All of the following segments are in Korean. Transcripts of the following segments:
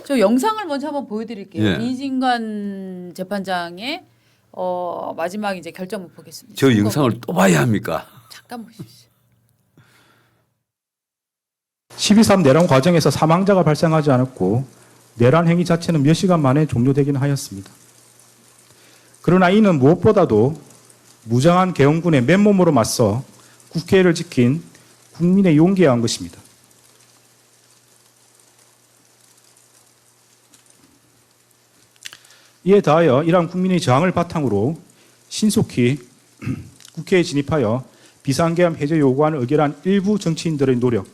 저 영상을 먼저 한번 보여드릴게요. 예. 이진관 재판장의 마지막 이제 결정을 보겠습니다. 저 영상을 또 봐야 합니까? 잠깐 보십시오. 12.3 내란 과정에서 사망자가 발생하지 않았고 내란 행위 자체는 몇 시간 만에 종료되긴 하였습니다. 그러나 이는 무엇보다도 무장한 계엄군의 맨몸으로 맞서 국회를 지킨 국민의 용기에 의한 것입니다. 이에 더하여 이러한 국민의 저항을 바탕으로 신속히 국회에 진입하여 비상계엄 해제 요구안을 의결한 일부 정치인들의 노력,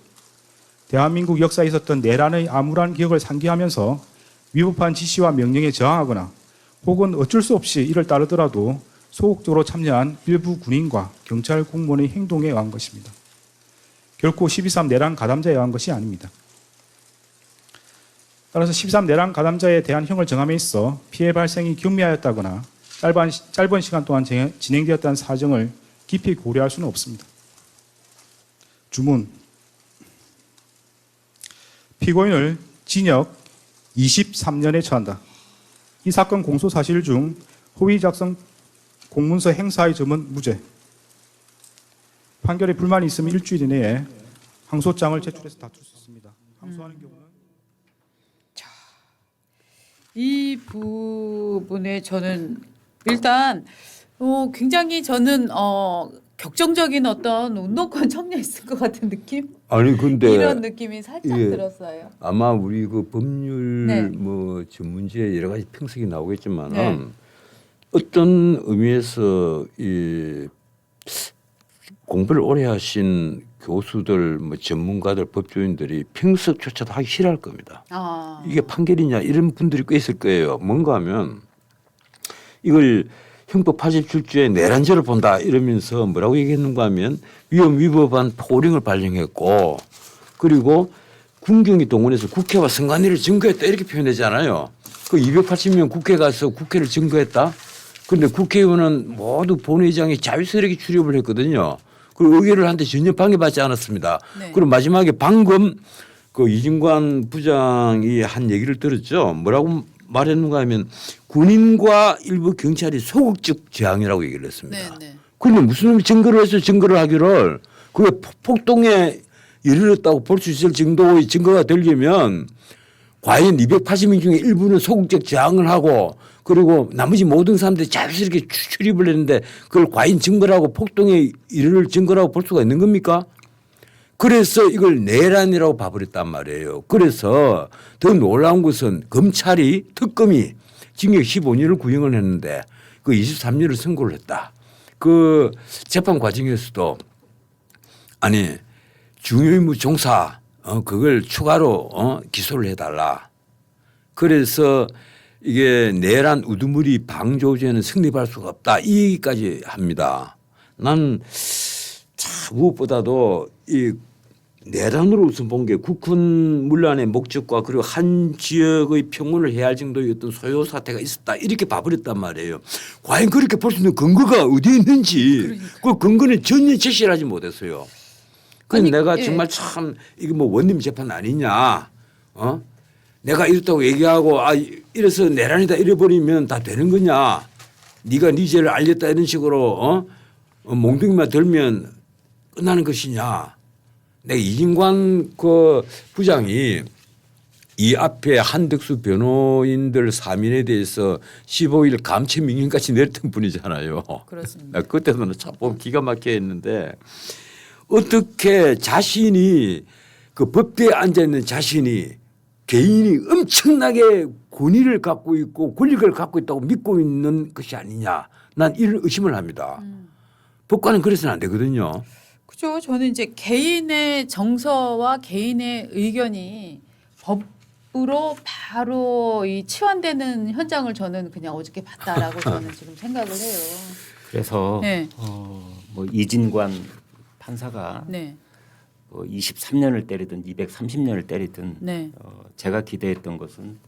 대한민국 역사에 있었던 내란의 암울한 기억을 상기하면서 위법한 지시와 명령에 저항하거나 혹은 어쩔 수 없이 이를 따르더라도 소극적으로 참여한 일부 군인과 경찰 공무원의 행동에 의한 것입니다. 결코 12.3 내란 가담자에 의한 것이 아닙니다. 따라서 12.3 내란 가담자에 대한 형을 정함에 있어 피해 발생이 경미하였다거나 짧은 시간 동안 진행되었다는 사정을 깊이 고려할 수는 없습니다. 주문. 피고인을 징역 23년에 처한다. 이 사건 공소 사실 중 허위 작성 공문서 행사의 점은 무죄. 판결에 불만이 있으면 일주일 이내에 항소장을 제출해서 다툴 수 있습니다. 항소하는 경우는 이 부분에 저는 일단 굉장히 저는 격정적인 어떤 운동권 첨예했을 것 같은 느낌? 아니 근데 이런 느낌이 살짝 예. 들었어요. 아마 우리 그 법률 네. 뭐 전문지에 여러 가지 평석이 나오겠지만 네. 어떤 의미에서 이 공부를 오래 하신 교수들, 뭐 전문가들, 법조인들이 평석조차도 하기 싫어할 겁니다. 아. 이게 판결이냐 이런 분들이 꽤 있을 거예요. 뭔가 하면 이걸 형법 87조의 내란죄를 본다 이러면서 뭐라고 얘기했는가 하면 위법한 포령을 발령했고 그리고 군경이 동원해서 국회와 선관위를 증거했다 이렇게 표현되잖아요. 그 280명 국회 가서 국회를 증거했다. 그런데 국회의원은 모두 본회의장에 자유스럽게 출입을 했거든요. 그리고 의결을 하는데 전혀 방해받지 않았습니다. 네. 그리고 마지막에 방금 그 이진관 부장이 한 얘기를 들었죠. 뭐라고 말했는가 하면 군인과 일부 경찰이 소극적 저항이라고 얘기를 했습니다. 네, 네. 그런데 무슨 증거를 해서 증거를 하기를 그게 폭동에 이르렀다고 볼 수 있을 정도의 증거가 되려면 과연 280명 중에 일부는 소극적 저항을 하고 그리고 나머지 모든 사람들이 자유스럽게 출입을 했는데 그걸 과연 증거라고 폭동에 이를 증거라고 볼 수가 있는 겁니까? 그래서 이걸 내란이라고 봐버렸단 말이에요. 그래서 더 놀라운 것은 검찰이 특검이 징역 15년을 구형을 했는데 그 23년을 선고를 했다. 그 재판 과정에서도 아니 중요임무 종사 그걸 추가로 기소를 해달라. 그래서 이게 내란 우두머리 방조죄는 성립할 수가 없다. 이 얘기까지 합니다. 난 참 무엇보다도 이 내란으로 우선 본 게 국군 문란의 목적과 그리고 한 지역의 평온을 해야 할 정도의 어떤 소요 사태가 있었다. 이렇게 봐버렸단 말이에요. 과연 그렇게 볼 수 있는 근거가 어디에 있는지 그 근거는 전혀 제시를 하지 못했어요. 그래서 아니, 내가 예. 정말 참 이게 뭐 원님 재판 아니냐. 내가 이렇다고 얘기하고 이래서 내란이다 이래버리면 다 되는 거냐. 네가 네 죄를 알렸다 이런 식으로 몽둥이만 들면 끝나는 것이냐. 내가 이진관 그 부장이 이 앞에 한덕수 변호인들 사민에 대해서 15일 감체 명령까지 내렸던 분이잖아요. 그렇습니다. 그때는 참 보면 기가 막혀 했는데 어떻게 자신이 그 법대에 앉아 있는 자신이 개인이 엄청나게 권위를 갖고 있고 권력을 갖고 있다고 믿고 있는 것이 아니냐. 난 이런 의심을 합니다. 법관은 그래서는 안 되거든요. 그죠. 저는 이제 개인의 정서와 개인의 의견이 법으로 바로 이 치환되는 현장을 저는 그냥 어저께 봤다라고 저는 지금 생각을 해요. 그래서 네. 뭐 이진관 판사가 네. 뭐 23년을 때리든 230년을 때리든 네. 제가 기대했던 것은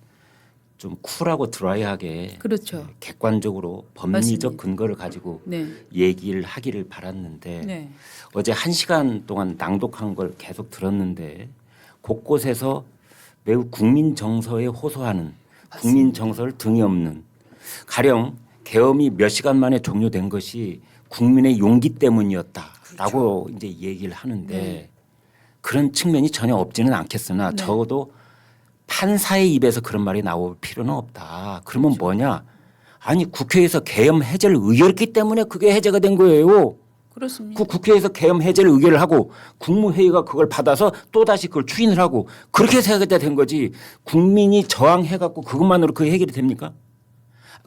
좀 쿨하고 드라이하게 그렇죠. 객관적으로 법리적 맞습니다. 근거를 가지고 네. 얘기를 하기를 바랐는데 네. 어제 1시간 동안 낭독한 걸 계속 들었는데 곳곳에서 매우 국민 정서에 호소하는 국민 정서를 등에 업는 가령 계엄이 몇 시간 만에 종료된 것이 국민의 용기 때문이었다라고 이제 얘기를 하는데 네. 그런 측면이 전혀 없지는 않겠으나 네. 적어도 판사의 입에서 그런 말이 나올 필요는 없다. 그러면 뭐냐? 아니 국회에서 계엄 해제를 의결했기 때문에 그게 해제가 된 거예요. 그렇습니다. 그 국회에서 계엄 해제를 의결을 하고 국무회의가 그걸 받아서 또 다시 그걸 추인을 하고 그렇게 해야 된 거지. 국민이 저항해갖고 그것만으로 그 해결이 됩니까?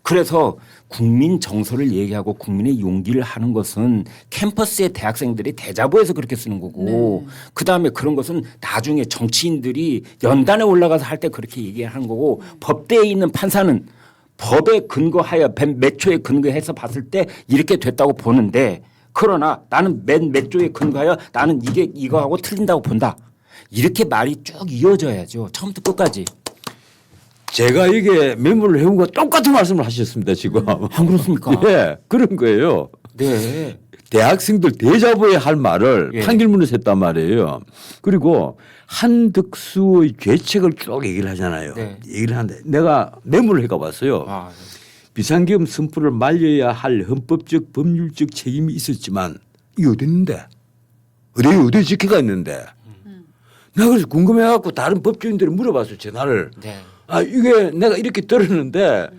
그래서 국민 정서를 얘기하고 국민의 용기를 하는 것은 캠퍼스의 대학생들이 대자보에서 그렇게 쓰는 거고 그다음에 그런 것은 나중에 정치인들이 연단에 올라가서 할 때 그렇게 얘기하는 거고 법대에 있는 판사는 법에 근거하여 몇 조에 근거해서 봤을 때 이렇게 됐다고 보는데 그러나 나는 몇 조에 근거하여 나는 이거하고 틀린다고 본다. 이렇게 말이 쭉 이어져야죠. 처음부터 끝까지. 제가 이게 메모를 해온 거 똑같은 말씀을 하셨습니다 지금. 안 그렇습니까? 예, 그런 거예요. 네. 대학생들 대자보에 할 말을 예. 판결문에서 했단 말이에요. 그리고 한덕수의 죄책을 쭉 얘기를 하잖아요. 네. 얘기를 하는데 내가 메모를 해가 봤어요. 아, 비상계엄 선포를 말려야 할 헌법적 법률적 책임이 있었지만 이게 어디 있는데? 어디 지켜가 있는데? 내가 그래서 궁금해갖고 다른 법조인들이 물어봤어요. 전화를. 네. 아 이게 내가 이렇게 들었는데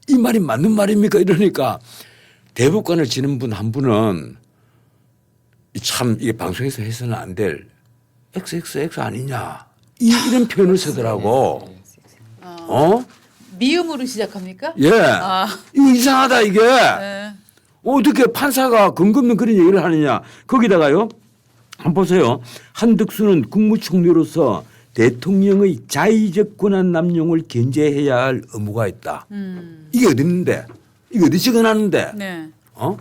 이 말이 맞는 말입니까? 이러니까 대법관을 지는 분 한 분은 참 이게 방송에서 해서는 안 될 XXX 아니냐 이런 표현을 쓰더라고. 어? 미음으로 시작합니까? 예. 아. 이거 이상하다 이게. 네. 어떻게 판사가 근거 없는 그런 얘기를 하느냐. 거기다가요. 한번 보세요. 한덕수는 국무총리로서 대통령의 자의적 권한 남용을 견제해야 할 의무가 있다. 이게 어디 있는데? 이게 어디 적어놨는데? 네. 어?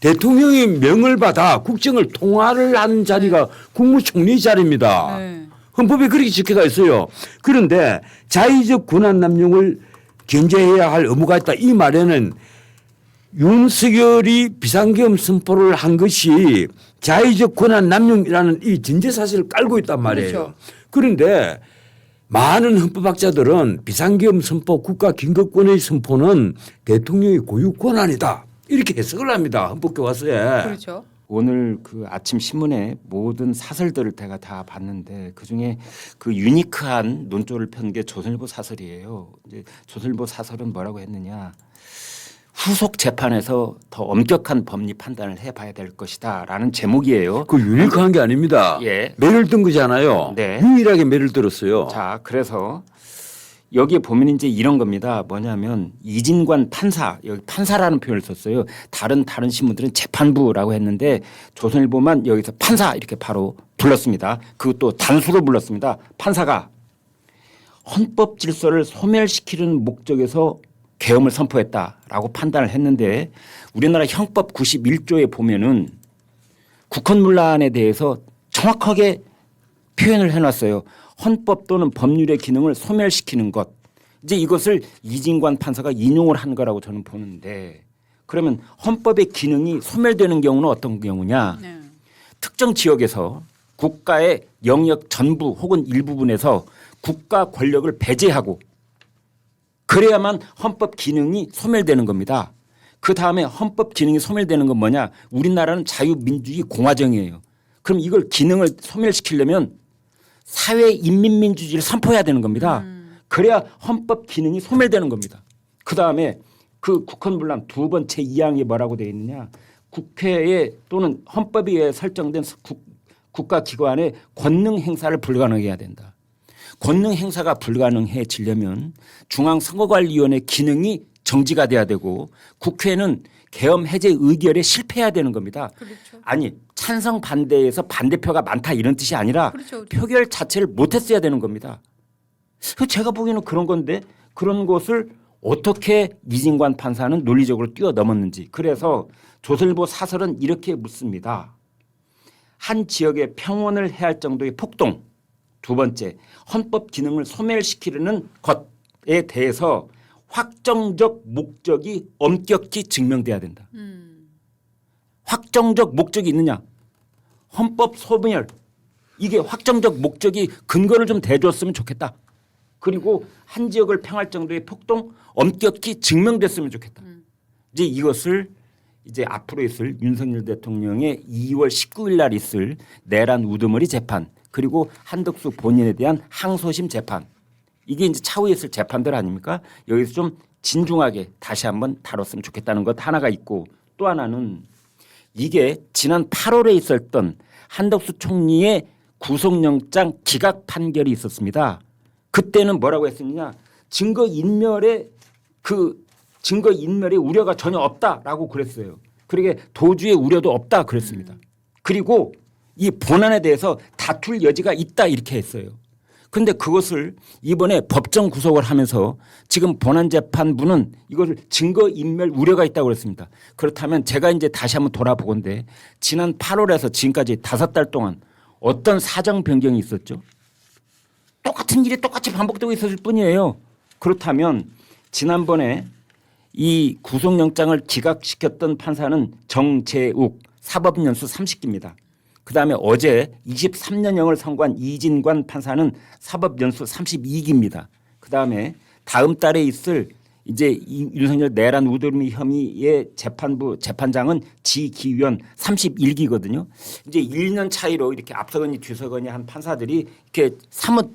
대통령이 명을 받아 국정을 통화를 하는 자리가 국무총리 자리입니다. 네. 헌법에 그렇게 적혀가 있어요. 그런데 자의적 권한 남용을 견제해야 할 의무가 있다. 이 말에는 윤석열이 비상계엄 선포를 한 것이 자의적 권한 남용이라는 이 전제 사실을 깔고 있단 말이에요. 그렇죠. 그런데 많은 헌법학자들은 비상계엄 선포 국가긴급권의 선포는 대통령의 고유 권한이다. 이렇게 해석을 합니다. 헌법교과서에. 그렇죠. 오늘 그 아침 신문에 모든 사설들을 제가 다 봤는데 그 중에 그 유니크한 논조를 편 게 조선일보 사설이에요. 이제 조선일보 사설은 뭐라고 했느냐. 후속 재판에서 더 엄격한 법리 판단을 해봐야 될 것이다라는 제목이에요. 그 유니크한 게 아닙니다. 예. 매를 든 거잖아요. 네. 유일하게 매를 들었어요. 자, 그래서 여기에 보면 이제 이런 겁니다. 뭐냐면 이진관 판사, 여기 판사라는 표현을 썼어요. 다른 신문들은 재판부라고 했는데 조선일보만 여기서 판사 이렇게 바로 불렀습니다. 그것도 단수로 불렀습니다. 판사가 헌법 질서를 소멸시키는 목적에서 계엄을 선포했다라고 판단을 했는데 우리나라 형법 91조에 보면은 국헌문란에 대해서 정확하게 표현을 해놨어요. 헌법 또는 법률의 기능을 소멸시키는 것. 이제 이것을 이진관 판사가 인용을 한 거라고 저는 보는데 그러면 헌법의 기능이 소멸되는 경우는 어떤 경우냐. 네. 특정 지역에서 국가의 영역 전부 혹은 일부분에서 국가 권력을 배제하고 그래야만 헌법 기능이 소멸되는 겁니다. 그 다음에 헌법 기능이 소멸되는 건 뭐냐. 우리나라는 자유민주주의 공화정이에요. 그럼 이걸 기능을 소멸시키려면 사회 인민민주주의를 선포해야 되는 겁니다. 그래야 헌법 기능이 소멸되는 겁니다. 그 다음에 그 국헌문란 두 번째 2항에 뭐라고 되어 있느냐. 국회에 또는 헌법에 의해 설정된 국가기관의 권능 행사를 불가능하게 해야 된다. 권능 행사가 불가능해지려면 중앙선거관리위원회 기능이 정지가 돼야 되고 국회는 계엄 해제 의결에 실패해야 되는 겁니다. 그렇죠. 아니 찬성 반대에서 반대표가 많다 이런 뜻이 아니라 그렇죠. 표결 자체를 못했어야 되는 겁니다. 제가 보기에는 그런 건데 그런 것을 어떻게 이진관 판사는 논리적으로 뛰어넘었는지. 그래서 조선일보 사설은 이렇게 묻습니다. 한 지역의 평온을 해할 정도의 폭동. 두 번째, 헌법 기능을 소멸시키려는 것에 대해서 확정적 목적이 엄격히 증명돼야 된다. 확정적 목적이 있느냐. 헌법 소멸 이게 확정적 목적이 근거를 좀 대줬으면 좋겠다. 그리고 한 지역을 평할 정도의 폭동 엄격히 증명됐으면 좋겠다. 이제 이것을 이제 앞으로 있을 윤석열 대통령의 2월 19일 날 있을 내란 우두머리 재판 그리고 한덕수 본인에 대한 항소심 재판 이게 이제 차후에 있을 재판들 아닙니까? 여기서 좀 진중하게 다시 한번 다뤘으면 좋겠다는 것 하나가 있고 또 하나는 이게 지난 8월에 있었던 한덕수 총리의 구속영장 기각 판결이 있었습니다. 그때는 뭐라고 했었느냐? 증거 인멸에 우려가 전혀 없다라고 그랬어요. 그러게 도주의 우려도 없다 그랬습니다. 그리고 이 본안에 대해서 다툴 여지가 있다 이렇게 했어요. 그런데 그것을 이번에 법정 구속을 하면서 지금 본안재판부는 이것을 증거인멸 우려가 있다고 그랬습니다. 그렇다면 제가 이제 다시 한번 돌아보건데 지난 8월에서 지금까지 5달 동안 어떤 사정 변경이 있었죠? 똑같은 일이 똑같이 반복되고 있었을 뿐이에요. 그렇다면 지난번에 이 구속영장을 기각시켰던 판사는 정재욱 사법연수 30기입니다. 그다음에 어제 23년형을 선고한 이진관 판사는 사법연수 32기입니다. 그다음에 다음 달에 있을 이제 윤석열 내란 우두머리 혐의의 재판부 재판장은 지기현 31기거든요. 이제 1년 차이로 이렇게 앞서거니 뒤서거니 한 판사들이 이렇게 사뭇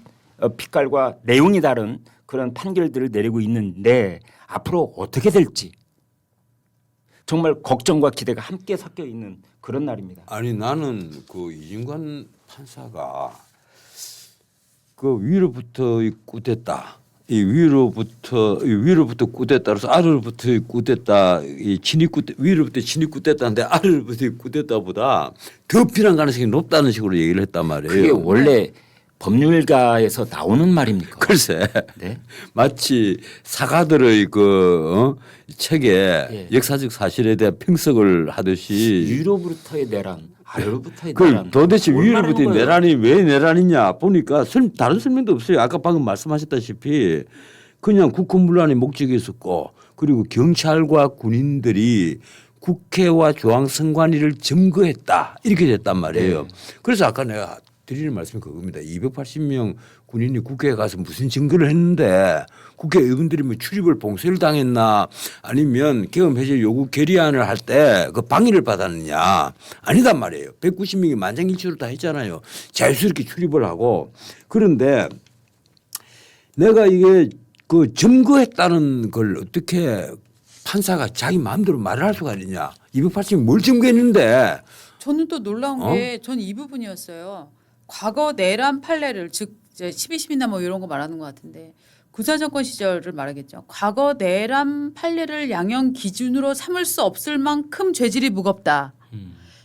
빛깔과 내용이 다른 그런 판결들을 내리고 있는데 앞으로 어떻게 될지 정말 걱정과 기대가 함께 섞여 있는 그런 날입니다. 아니 나는 그 이진관 판사가 그 위로부터 꾸댔다. 이 위로부터 꾸댔다로서 아래로부터 꾸댔다. 이 위로부터 친이 꾸댔다는데 아래로부터 꾸댔다보다 더 필요한 가능성이 높다는 식으로 얘기를 했단 말이에요. 그게 원래 법률가에서 나오는 말입니까? 글쎄, 네. 마치 사가들의 책에 예. 역사적 사실에 대한 평석을 하듯이 위로부터의 내란, 아래로부터의 그 내란. 도대체 뭘 위로부터 말하는 거예요? 내란이 왜 내란이냐 보니까 다른 설명도 없어요. 아까 방금 말씀하셨다시피 그냥 국권문란의 목적이 있었고 그리고 경찰과 군인들이 국회와 중앙선관위를 점거했다 이렇게 됐단 말이에요. 네. 그래서 아까 내가 드리는 말씀이 그겁니다. 280명 군인이 국회에 가서 무슨 증거를 했는데 국회의원들이 뭐 출입을 봉쇄를 당했나 아니면 계엄 해제 요구 결의안을 할 때 그 방해를 받았느냐 아니단 말이에요. 190명이 만장일치로 다 했잖아요. 자유스럽게 출입을 하고 그런데 내가 이게 그 점거했다는 걸 어떻게 판사가 자기 마음대로 말을 할 수가 있느냐. 280명 뭘 점거했는데 저는 또 놀라운 게 전 이 부분이었어요. 과거 내란 판례를 즉 이제 12.12나 뭐 이런 거 말하는 것 같은데 군사정권 시절을 말하겠죠. 과거 내란 판례를 양형 기준으로 삼을 수 없을 만큼 죄질이 무겁다.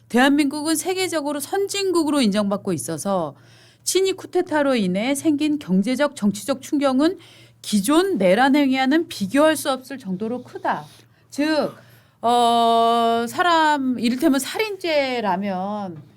대한민국은 세계적으로 선진국으로 인정받고 있어서 친이 쿠데타로 인해 생긴 경제적 정치적 충격은 기존 내란 행위와는 비교할 수 없을 정도로 크다. 즉 사람 이를테면 살인죄라면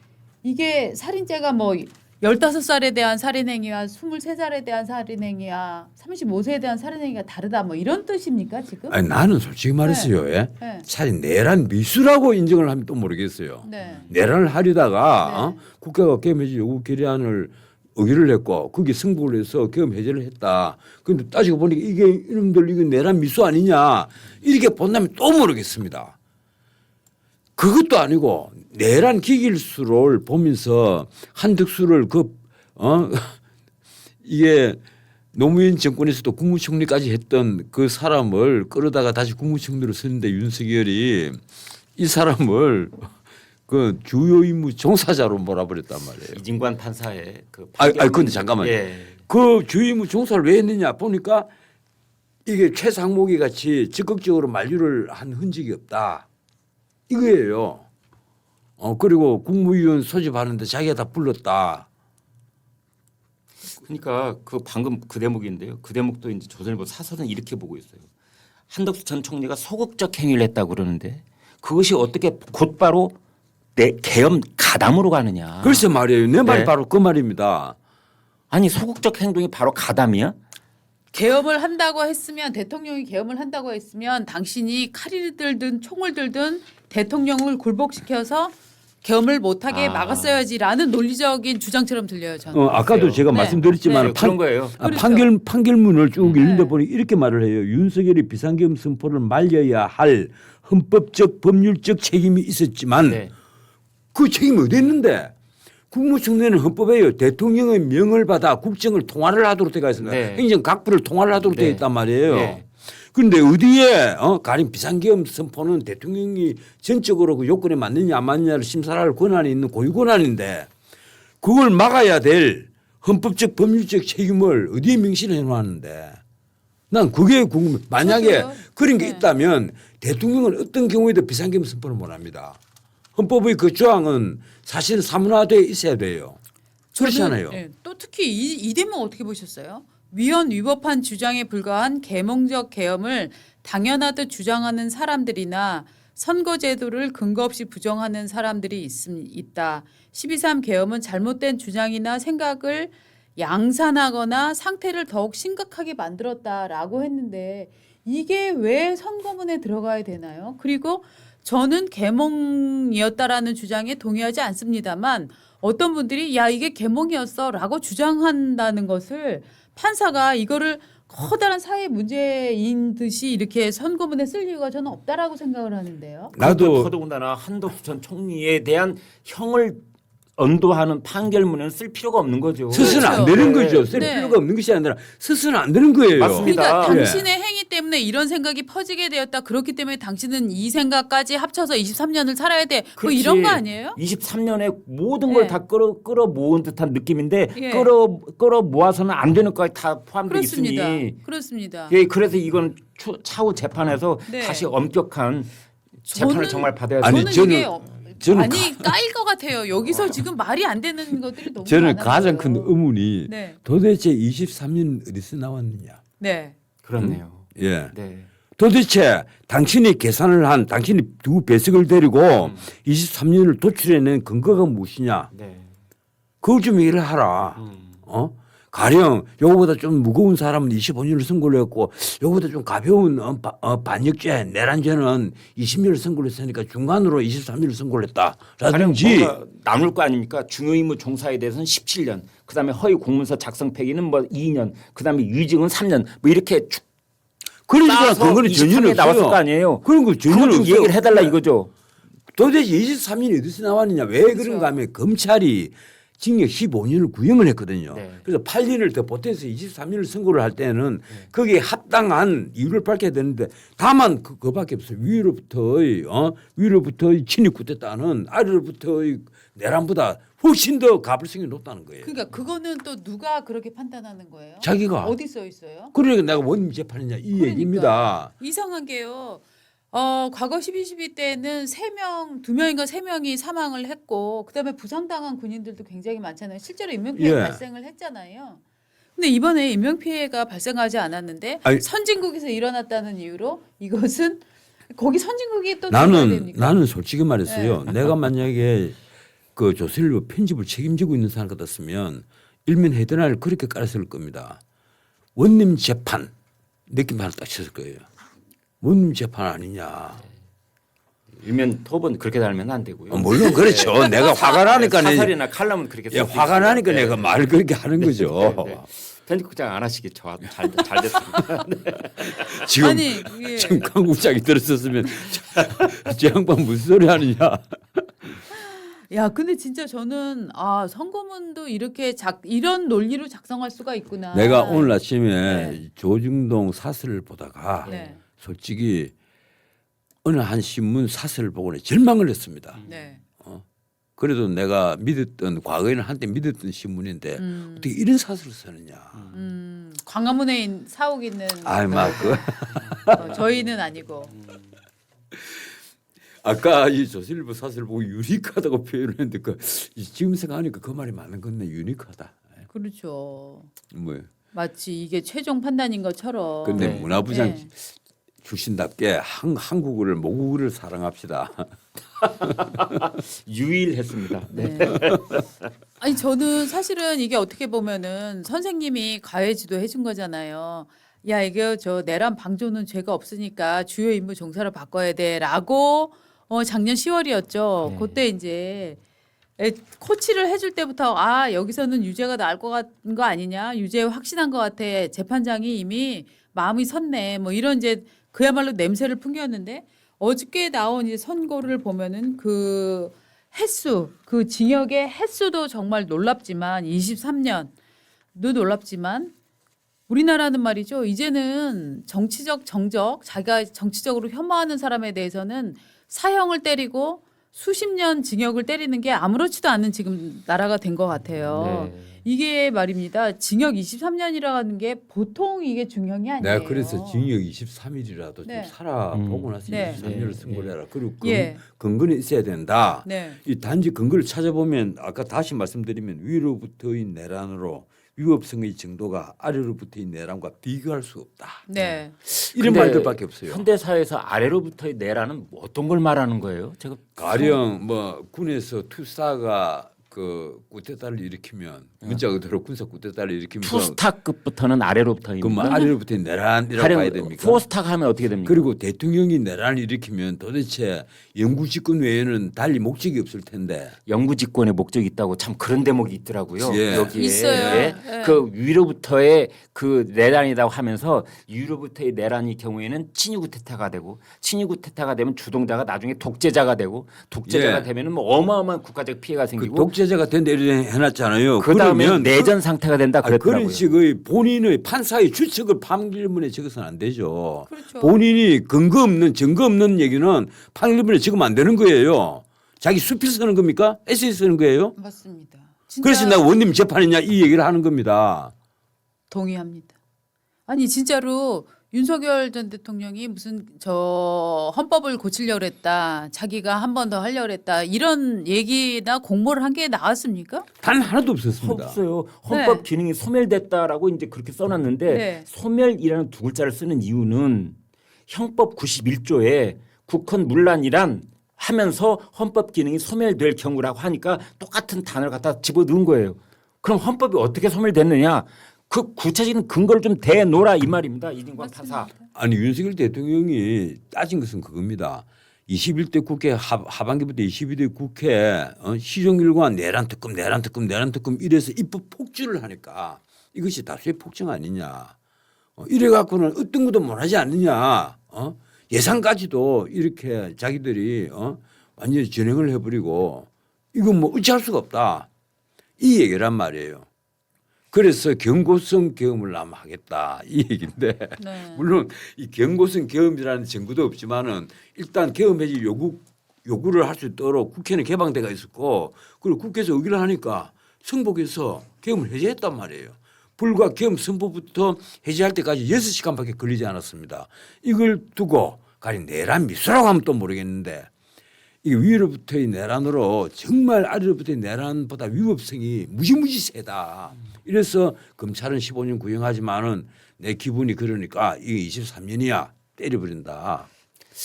이게 살인죄가 뭐 15살에 대한 살인행위와 23살에 대한 살인행위와 35세에 대한 살인행위가 다르다 뭐 이런 뜻입니까 지금? 아니 나는 솔직히 말했어요. 예? 네. 차라리 내란 미수라고 인정을 하면 또 모르겠어요. 네. 내란을 하려다가 네. 국회가 계엄 해제 요구 결의안을 의결을 했고 거기에 승부를 해서 계엄 해제를 했다. 그런데 따지고 보니까 이게 이놈들 이거 내란 미수 아니냐 이렇게 본다면 또 모르겠습니다. 그것도 아니고 내란 기길수를 보면서 한덕수를 이게 노무현 정권에서도 국무총리까지 했던 그 사람을 끌어다가 다시 국무총리로 쓰는데 윤석열이 이 사람을 그 주요 임무 종사자로 몰아버렸단 말이에요. 이진관 판사의 그 근데 잠깐만요. 예. 그 주요 임무 종사를 왜 했느냐 보니까 이게 최상목이 같이 적극적으로 만류를 한 흔적이 없다. 이거예요. 그리고 국무위원 소집하는데 자기가 다 불렀다. 그러니까 그 방금 그 대목인데요. 그 대목도 이제 조선일보 사설은 이렇게 보고 있어요. 한덕수 전 총리가 소극적 행위를 했다고 그러는데 그것이 어떻게 곧바로 내 계엄 가담으로 가느냐. 글쎄 말이에요. 내 말이 네. 바로 그 말입니다. 아니 소극적 행동이 바로 가담이야? 계엄을 한다고 했으면 대통령이 계엄을 한다고 했으면 당신이 칼을 들든 총을 들든 대통령을 굴복시켜서 계엄을 못하게 아. 막았어야지라는 논리적인 주장처럼 들려요. 저는. 아까도 글쎄요. 제가 네. 말씀드렸지만 네. 그런 거예요. 그렇죠. 판결문을 쭉 네. 읽는데 보니 이렇게 말을 해요. 윤석열이 비상계엄 선포를 말려야 할 헌법적 법률적 책임이 있었지만 네. 그 책임이 어디 있는데 국무총리는 헌법에요. 대통령의 명을 받아 국정을 통화를 하도록 되어 있습니다. 네. 행정 각부를 통화를 하도록 되어 네. 있단 말이에요. 네. 그런데 어디에 가령 비상계엄 선포는 대통령이 전적으로 그 요건에 맞느냐 안 맞느냐를 심사할 권한이 있는 고유 권한인데 그걸 막아야 될 헌법적 법률적 책임을 어디에 명시를 해놓았는데 난 그게 궁금해. 만약에 저도요. 그런 게 네. 있다면 대통령은 어떤 경우에도 비상계엄 선포를 못합니다. 헌법의 그 조항은 사실 사문화되어 있어야 돼요. 그렇지 저는, 않아요. 예, 또 특히 이 대목 어떻게 보셨어요? 위헌 위법한 주장에 불과한 계몽적 계엄을 당연하듯 주장하는 사람들이나 선거제도를 근거 없이 부정하는 사람들이 있다. 12.3 계엄은 잘못된 주장이나 생각을 양산하거나 상태를 더욱 심각하게 만들었다라고 했는데 이게 왜 선거문에 들어가야 되나요? 그리고 저는 계몽이었다라는 주장에 동의하지 않습니다만 어떤 분들이 야 이게 계몽이었어라고 주장한다는 것을 판사가 이거를 커다란 사회 문제인 듯이 이렇게 선고문에 쓸 이유가 저는 없다라고 생각을 하는데요. 나도 더더군다나 한덕수 전 총리에 대한 형을 언도하는 판결문에는 쓸 필요가 없는 거죠. 스스는 안 그렇죠. 되는 네. 거죠. 쓸 네. 필요가 없는 것이 아니라 스스는 안 되는 거예요. 맞습니다. 그러니까 예. 당신의 행위 때문에 이런 생각이 퍼지게 되었다. 그렇기 때문에 당신은 이 생각까지 합쳐서 23년을 살아야 돼. 뭐 그렇지. 이런 거 아니에요? 23년에 모든 네. 걸 다 끌어 모은 듯한 느낌인데 예. 끌어 모아서는 안 되는 것까지 다 포함되어 그렇습니다. 있으니 그렇습니다. 예, 그래서 이건 차후 재판에서 네. 다시 엄격한 재판을 저는- 정말 받아야 아니, 저는 저는- 이게 저는 많이 까일 것 같아요. 여기서 지금 말이 안 되는 것들이 너무 저는 많아요. 가장 큰 의문이 네. 도대체 23년 어디서 나왔느냐. 네. 그렇네요. 예. 네. 도대체 당신이 계산을 한 당신이 두 배석을 데리고 23년을 도출해낸 근거가 무엇이냐. 네. 그걸 좀 얘기를 하라. 가령 요거보다 좀 무거운 사람은 25년을 선고를 했고 요거보다 좀 가벼운 반역죄 내란죄는 20년을 선고를 했으니까 중간으로 23년을 선고를 했다라든지 뭔가 남을 거 아닙니까? 중요임무 종사에 대해서는 17년, 그다음에 허위 공문서 작성 폐기는 뭐 2년, 그다음에 위증은 3년, 뭐 이렇게 쭉 그러니까 따서 그거는 전혀 23년에 나왔을 없어요. 거 아니에요. 그런 거 전혀 그걸 좀 없어요. 얘기를 해달라 이거죠. 도대체 23년이 어디서 나왔느냐. 왜 그렇죠. 그런가 하면 검찰이 징역 15년을 구형을 했거든요. 네. 그래서 8년을 더 보태서 23년을 선고를 할 때는 거기에 합당한 이유를 밝혀야 되는데 다만 그거밖에 없어요. 위로부터의 침입됐다는 아래로부터의 내란보다 훨씬 더 가불성이 높다는 거예요. 그러니까 그거는 또 누가 그렇게 판단하는 거예요? 자기가. 어디 써 있어요? 그러니까 내가 원님 재판이냐 이 그러니까. 얘기입니다. 이상한 게요. 과거 12.12 때는 2명인가 3명이 사망을 했고 그다음에 부상당한 군인들도 굉장히 많잖아요. 실제로 인명피해 예. 발생을 했잖아요. 근데 이번에 인명피해가 발생하지 않았는데 아니, 선진국에서 일어났다는 이유로 이것은 거기 선진국이 또 들어가야 됩니까? 나는 솔직히 말했어요. 네. 내가 만약에 그 조선일보 편집을 책임지고 있는 사람 같았으면 일면 헤드라인을 그렇게 깔았을 겁니다. 원님 재판 느낌 하나 딱 쳤을 거예요. 원님 재판 아니냐. 일면 톱은 그렇게 달면 안 되고요. 물론 그렇죠. 내가 화가 나니까 사설이나 칼럼은 그렇게 예, 쓸수 화가 있어요. 나니까 네. 내가 말을 그렇게 하는 거죠. 네. 편집국장 안 하시길 잘 됐습니다. 지금 아니 그게 지금 강국장이 들었었으면 저 양반 무슨 소리 하느냐. 야 근데 진짜 저는 선거문도 이렇게 이런 논리로 작성할 수가 있구나. 내가 오늘 아침에 네. 조중동 사설을 보다가 네. 솔직히 어느 한 신문 사설을 보고는 절망을 했습니다. 네. 그래도 내가 믿었던 과거에는 한때 믿었던 신문인데 어떻게 이런 사설을 쓰느냐. 광화문에 사옥 있는 아이 막그 저희는 아니고 아까 이 조선일보 사설을 보고 유니크하다고 표현을 했는데 지금 생각하니까 그 말이 맞는 건데 유니크하다. 그렇죠. 뭐 마치 이게 최종 판단인 것처럼. 근데 네. 문화부장 네. 출신답게 한국어를 모국어를 사랑합시다. 유일했습니다. 네. 네. 아니 저는 사실은 이게 어떻게 보면은 선생님이 가해지도 해준 거잖아요. 야 이게 저 내란 방조는 죄가 없으니까 주요 임무 종사를 바꿔야 돼라고 작년 10월이었죠. 네. 그때 이제 코치를 해줄 때부터 여기서는 유죄가 나올 것 같은 거 아니냐, 유죄 확신한 것 같아. 재판장이 이미 마음이 섰네. 뭐 이런 이제 그야말로 냄새를 풍겼는데 어저께 나온 이제 선고를 보면은 그 횟수, 그 징역의 횟수도 정말 놀랍지만 23년도 놀랍지만 우리나라는 말이죠. 이제는 정치적 정적, 자기가 정치적으로 혐오하는 사람에 대해서는 사형을 때리고 수십 년 징역을 때리는 게 아무렇지도 않은 지금 나라가 된 것 같아요. 네. 이게 말입니다. 징역 23년이라는 게 보통 이게 중형이 아니에요. 내가 그래서 징역 23일이라도 네. 좀 살아보고 나서 네. 23년을 선고를 해라. 그리고 예. 근거는 있어야 된다. 네. 이 단지 근거를 찾아보면 아까 다시 말씀드리면 위로부터의 내란으로 위법성의 정도가 아래로부터의 내란과 비교할 수 없다. 네. 이런 근데 말들밖에 없어요. 현대 사회에서 아래로부터의 내란은 어떤 걸 말하는 거예요? 제가 가령 뭐 군에서 투사가 그 쿠데타를 일으키면 문자 그대로 군사 쿠데타를 일으키면 투스타급부터는 아래로부터입니다. 그뭐 아래로부터 내란이라고 봐야 가령 됩니까? 포스타가 하면 어떻게 됩니까? 그리고 대통령이 내란을 일으키면 도대체 영구집권 외에는 달리 목적이 없을 텐데. 영구집권의 목적이 있다고 참 그런 대목이 있더라고요. 예. 여기에 있어요. 예. 예. 그 위로부터의 그 내란이라고 하면서 위로부터의 내란의 경우에는 친위구테타가 되고 친위구테타가 되면 주동자가 나중에 독재자가 되고 독재자가 예. 되면은 뭐 어마어마한 국가적 피해가 그 생기고 독재자가 된다 이렇게 해놨잖아요. 그다음에 그러면 내전 상태가 된다 그랬더라고요. 그런 식의 본인의 판사의 추측을 판결문에 적어서는 안 되죠. 그렇죠. 본인이 근거 없는 증거 없는 얘기는 판결문에 적으면 안 되는 거예요. 자기 수필 쓰는 겁니까? 에세이 쓰는 거예요? 맞습니다. 진짜 그래서 내가 원님 재판이냐 이 얘기를 하는 겁니다. 동의합니다. 아니 진짜로 윤석열 전 대통령이 무슨 저 헌법을 고치려고 했다. 자기가 한 번 더 하려고 했다. 이런 얘기나 공모를 한 게 나왔습니까? 단 하나도 없었습니다. 없어요. 헌법 네. 기능이 소멸됐다라고 이제 그렇게 써놨는데 네. 소멸이라는 두 글자를 쓰는 이유는 형법 91조에 국헌 문란이란 하면서 헌법 기능이 소멸될 경우라고 하니까 똑같은 단어를 갖다 집어넣은 거예요. 그럼 헌법이 어떻게 소멸됐느냐? 그 구체적인 근거를 좀 대놓으라 이 말입니다. 이진관 판사. 아니 윤석열 대통령이 따진 것은 그겁니다. 21대 국회 하반기부터 22대 국회 시종일관 내란 특검 이래서 입법 폭주를 하니까 이것이 다수의 폭정 아니냐. 이래 갖고는 어떤 것도 못하지 않느냐. 예산까지도 이렇게 자기들이 완전히 진행을 해버리고 이건 뭐 어찌할 수가 없다. 이 얘기란 말이에요. 그래서 경고성 계엄을 아마 하겠다 이 얘기인데 네. 물론 이 경고성 계엄이라는 증거도 없지만은 일단 계엄 해지 요구를 할 수 있도록 국회는 개방돼가 있었고 그리고 국회에서 의결을 하니까 승복해서 계엄을 해제했단 말이에요. 불과 계엄 선포부터 해제할 때까지 6시간밖에 걸리지 않았습니다. 이걸 두고 가령 내란 미수라고 하면 또 모르겠는데 이게 위로부터의 내란으로 정말 아래로부터의 내란보다 위법성이 무지무지 세다. 이래서 검찰은 15년 구형하지만은 내 기분이 그러니까 이게 23년이야 때려버린다.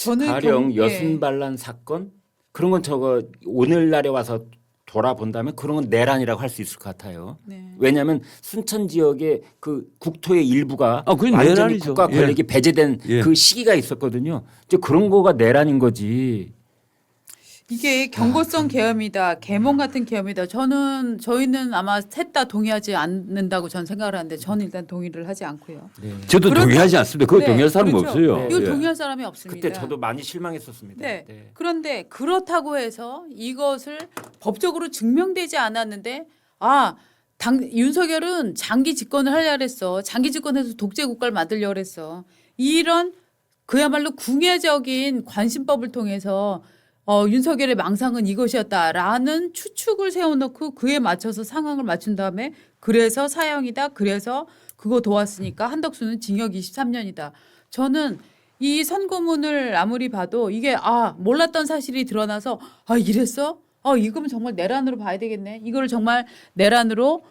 저는 가령 예. 여순반란 사건 그런 건 저거 오늘날에 와서 돌아본다면 그런 건 내란이라고 할 수 있을 것 같아요. 네. 왜냐하면 순천 지역의 그 국토의 일부가 그건 완전히 내란이죠. 국가 권력이 예. 배제된 예. 그 시기가 있었거든요. 이제 그런 거가 내란인 거지. 이게 경고성 계엄이다, 계몽 같은 계엄이다. 저희는 아마 셋 다 동의하지 않는다고 전 생각을 하는데 저는 일단 동의를 하지 않고요. 저도 그렇다. 동의하지 않습니다. 그거 네, 동의할 사람은 그렇죠. 없어요. 네. 이걸 예. 동의할 사람이 없습니다. 그때 저도 많이 실망했었습니다. 네. 네. 그런데 그렇다고 해서 이것을 법적으로 증명되지 않았는데 윤석열은 장기 집권을 하려고 그랬어. 장기 집권해서 독재 국가를 만들려고 그랬어. 이런 그야말로 궁예적인 관심법을 통해서 윤석열의 망상은 이것이었다라는 추측을 세워놓고 그에 맞춰서 상황을 맞춘 다음에 그래서 사형이다. 그래서 그거 도왔으니까 한덕수는 징역 23년이다. 저는 이 선고문을 아무리 봐도 이게 몰랐던 사실이 드러나서 이랬어? 이거면 정말 내란으로 봐야 되겠네. 이걸 정말 내란으로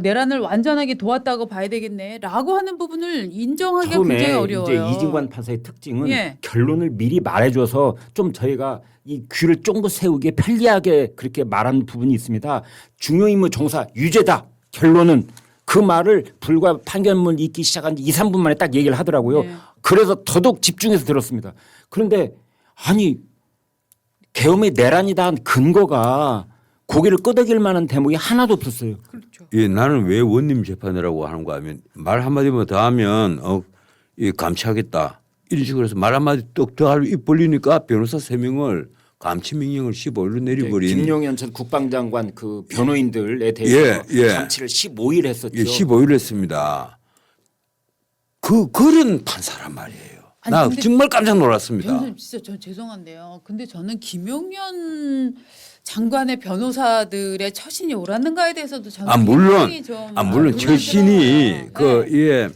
내란을 완전하게 도왔다고 봐야 되겠네라고 하는 부분을 인정하기가 굉장히 처음에 어려워요. 이제 이진관 판사의 특징은 예. 결론을 미리 말해줘서 좀 저희가 이 귀를 쫑긋 세우기에 편리하게 그렇게 말한 부분이 있습니다. 중요임무 종사 유죄다. 결론은 그 말을 불과 판결문 읽기 시작한 지 2, 3분 만에 딱 얘기를 하더라고요. 네. 그래서 더더욱 집중해서 들었습니다. 그런데 아니 계엄의 내란이다 한 근거가 고개를 끄덕일 만한 대목이 하나도 없었어요. 그렇죠. 예, 나는 왜 원님 재판이라고 하는 거 하면 말 한마디만 더 하면 감치하겠다. 이런 식으로 해서 말 한마디 더 하려 입 벌리니까 변호사 3명을 감치 명령을 15일로 내려버린. 김용현 전 국방장관 그 변호인들에 대해서 예. 감치를 15일 했었죠. 예, 15일 했습니다. 그런 판사란 말이에요. 아니, 나 근데 정말 깜짝 놀랐습니다. 변호사님 진짜 저 죄송한데요. 근데 저는 김용현 장관의 변호사들의 처신이 옳았는가에 대해서도 저는 물론 굉장히 좀 물론 논란스러워요. 처신이 네.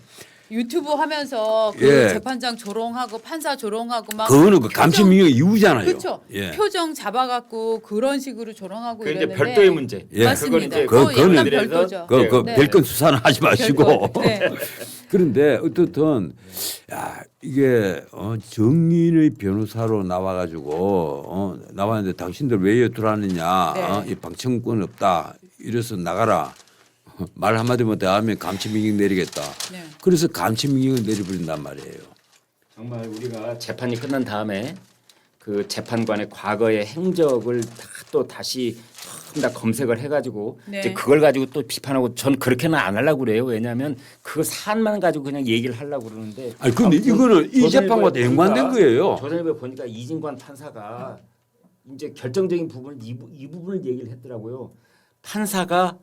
유튜브 하면서 그 예. 재판장 조롱하고 판사 조롱하고 막 그거는 그 감치 명령 이유잖아요. 그렇죠. 예. 표정 잡아갖고 그런 식으로 조롱하고 그 이제 이랬는데 별도의 문제. 예. 맞습니다. 그건 그거 약간 그거는 별도죠. 그 네. 별건 수사는 하지 마시고. 별도. 네. 그런데 어떻든 야 이게 정의의 변호사로 나와가지고 나왔는데 당신들 왜 들어왔느냐 네. 이 방청권 없다 이래서 나가라 말 한마디만 더 하면 감치 명령 내리겠다. 네. 그래서 감치 명령을 내려버린단 말이에요. 정말 우리가 재판이 끝난 다음에 그 재판관의 과거의 행적을 또 다시 처음 다 검색을 해가지고 네. 이제 그걸 가지고 또 비판하고 전 그렇게는 안 하려고 그래요. 왜냐하면 그 사안만 가지고 그냥 얘기를 하려고 그러는데. 아니 근데 아무튼 이거는 이 재판과 조선일보에 연관된 거예요. 조선일보에 보니까 이진관 판사가 이제 결정적인 부분 이 부분을 얘기를 했더라고요. 판사가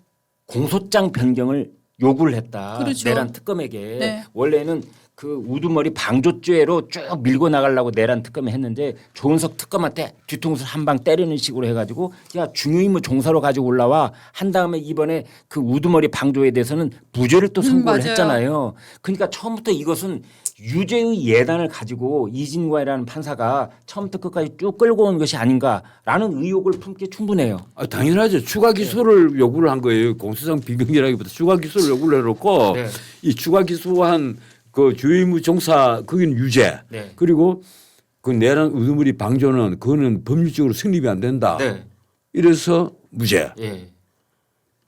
공소장 변경을 요구를 했다. 그렇죠. 내란 특검에게. 네. 원래는 그 우두머리 방조죄로 쭉 밀고 나가려고 내란 특검을 했는데 조은석 특검한테 뒤통수 한 방 때리는 식으로 해가지고 야 중요임무 종사로 가지고 올라와 한 다음에 이번에 그 우두머리 방조에 대해서는 무죄를 또 선고를 맞아요. 했잖아요. 그러니까 처음부터 이것은 유죄의 예단을 가지고 이진관이라는 판사가 처음부터 끝까지 쭉 끌고 온 것이 아닌가라는 의혹을 품기 충분해요. 당연하죠. 추가 기소를 요구를 한 거예요. 공소장 변경이라기보다 추가 기소를 요구를 해놓고 네. 이 추가 기소한 그 주의무 종사 거기는 유죄. 네. 그리고 그 내란 우두머리 방조는 그거는 법률적으로 성립이 안 된다. 네. 이래서 무죄. 예.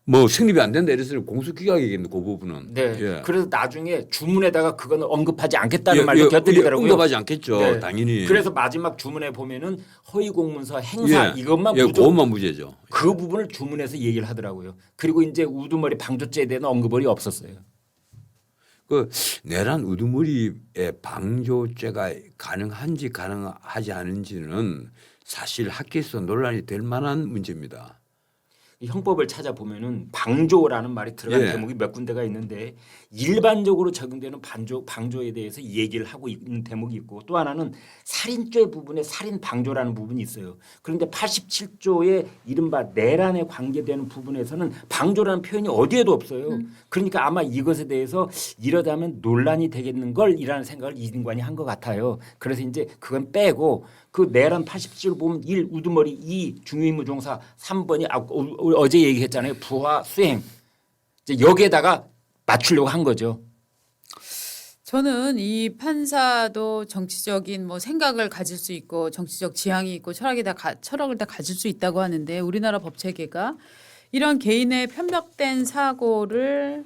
뭐 성립이 안 된다 이래서 공소기각이겠네 그 부분은. 네. 예. 그래서 나중에 주문에다가 그거는 언급하지 않겠다는 예, 말도 곁들이더라고요. 언급하지 않겠죠. 네. 당연히. 그래서 마지막 주문에 보면은 허위 공문서 행사 이것만 그것만 무죄죠. 그 부분을 주문해서 얘기를 하더라고요. 그리고 이제 우두머리 방조죄에 대한 언급이 없었어요. 그 내란 우두머리의 방조죄가 가능한지 가능하지 않은지는 사실 학계에서 논란이 될 만한 문제입니다. 이 형법을 찾아보면은 방조라는 말이 들어간 예. 대목이 몇 군데가 있는데 일반적으로 적용되는 방조에 대해서 얘기를 하고 있는 대목이 있고 또 하나는 살인죄 부분에 살인 방조라는 부분이 있어요. 그런데 87조의 이른바 내란에 관계되는 부분에서는 방조라는 표현이 어디에도 없어요. 그러니까 아마 이것에 대해서 이러다면 논란이 되겠는 걸이라는 생각을 이진관이 한 것 같아요. 그래서 이제 그건 빼고 그 내란 87을 보면 1 우두머리 2 중요임무 종사 3번이 어제 얘기했잖아요. 부하 수행. 이제 여기에다가 맞추려고 한 거죠. 저는 이 판사도 정치적인 뭐 생각을 가질 수 있고 정치적 지향이 있고 철학을 다 가질 수 있다고 하는데 우리나라 법 체계가 이런 개인의 편벽된 사고를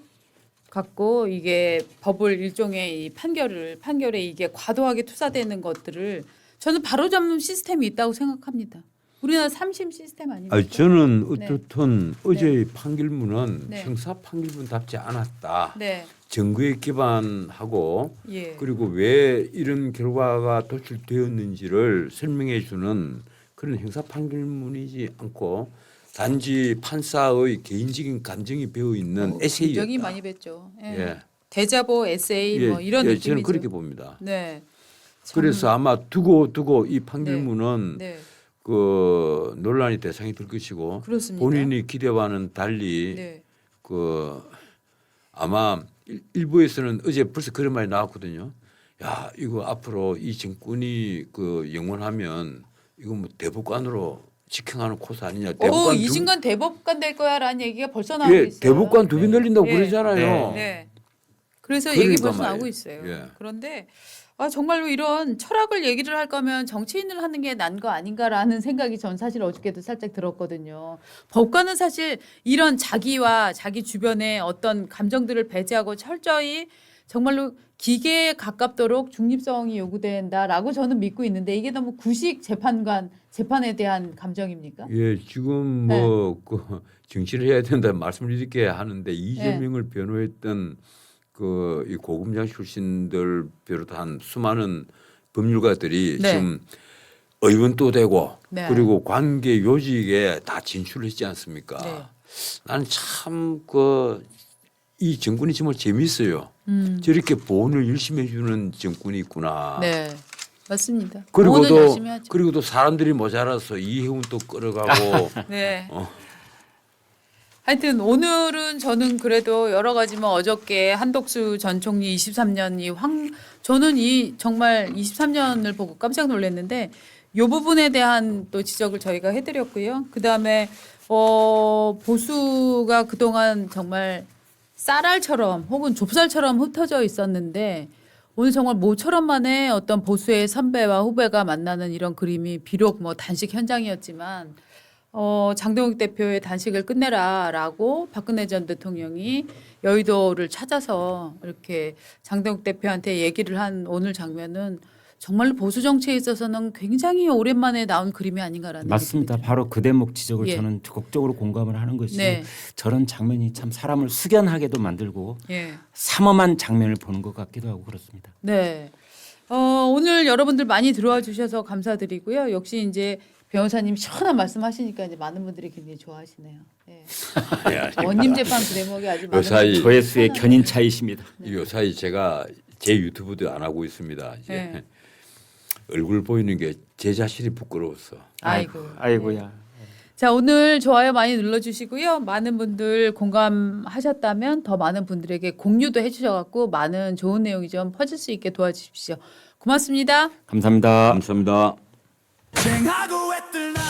갖고 이게 법을 일종의 이 판결에 이게 과도하게 투사되는 것들을 저는 바로잡는 시스템이 있다고 생각합니다. 우리나라 3심 시스템 아닙니까? 저는 어떻든 어제의 판결문은 네. 형사 판결문답지 않았다. 네. 증거에 기반하고 예. 그리고 왜 이런 결과가 도출되었는지를 설명해 주는 그런 형사 판결문이지 않고 단지 판사의 개인적인 감정이 배어 있는 에세이였다. 굉장히 많이 뵀죠. 예. 예. 대자보 에세이 뭐 이런 예, 느낌이죠. 저는 그렇게 봅니다. 네. 그래서 아마 두고 이 판결문은 네. 그 논란의 대상이 될 것이고 그렇습니다. 본인이 기대와는 달리 네. 그 아마 일부에서는 어제 벌써 그런 말이 나왔거든요. 야 이거 앞으로 이 정권이 그 영원하면 이거 뭐 대법관으로 직행하는 코스 아니냐. 대법관 이진관 대법관 될 거야라는 얘기가 벌써 나오고 예, 있어요. 대법관 두 배 늘린다고 예. 그러잖아요. 네. 그래서 그러니까 얘기 벌써 말이에요. 나오고 있어요. 예. 그런데 정말로 이런 철학을 얘기를 할 거면 정치인을 하는 게 난 거 아닌가라는 생각이 전 사실 어저께도 살짝 들었거든요. 법관은 사실 이런 자기와 자기 주변의 어떤 감정들을 배제하고 철저히 정말로 기계에 가깝도록 중립성이 요구된다라고 저는 믿고 있는데 이게 너무 구식 재판에 대한 감정입니까? 예, 지금 뭐 그 정치를 해야 된다 말씀을 이렇게 하는데 이재명을 변호했던 그 이 고검장 출신들 비롯한 수많은 법률가들이 네. 지금 의원도 되고 네. 그리고 관계 요직에 다 진출했지 않습니까? 네. 나는 참 그 이 정권이 정말 재밌어요. 저렇게 보온을 열심히 해주는 정권이 있구나. 네, 맞습니다. 보호는 열심히 하죠. 그리고도 사람들이 모자라서 이해운 또 끌어가고 네. 하여튼 오늘은 저는 그래도 여러 가지 뭐 어저께 한덕수 전 총리 23년이 저는 이 정말 23년을 보고 깜짝 놀랐는데 이 부분에 대한 또 지적을 저희가 해드렸고요. 그 다음에 보수가 그동안 정말 쌀알처럼 혹은 좁쌀처럼 흩어져 있었는데 오늘 정말 모처럼만에 어떤 보수의 선배와 후배가 만나는 이런 그림이 비록 뭐 단식 현장이었지만 장동욱 대표의 단식을 끝내라라고 박근혜 전 대통령이 여의도를 찾아서 이렇게 장동욱 대표한테 얘기를 한 오늘 장면은 정말로 보수 정치에 있어서는 굉장히 오랜만에 나온 그림이 아닌가라는 맞습니다. 느낌이 바로 그 대목 지적을 예. 저는 적극적으로 공감을 하는 것이 네. 저런 장면이 참 사람을 숙연하게도 만들고 예. 삼엄한 장면을 보는 것 같기도 하고 그렇습니다. 네. 오늘 여러분들 많이 들어와 주셔서 감사드리고요. 역시 이제 변호사님 시원한 말씀하시니까 이제 많은 분들이 굉장히 좋아하시네요. 예. 원님 재판 그 대목이 아주 많은 요사이 분들이 조회수의 시원하네요. 견인 차이십니다. 요사이 제가 제 유튜브도 안 하고 있습니다. 이제 네. 얼굴 보이는 게 제 자신이 부끄러웠어. 아이고. 아이고야. 자, 오늘 좋아요 많이 눌러주시고요. 많은 분들 공감하셨다면 더 많은 분들에게 공유도 해주셔갖고 많은 좋은 내용이 좀 퍼질 수 있게 도와주십시오. 고맙습니다. 감사합니다. 감사합니다. 쟁하고 애들 나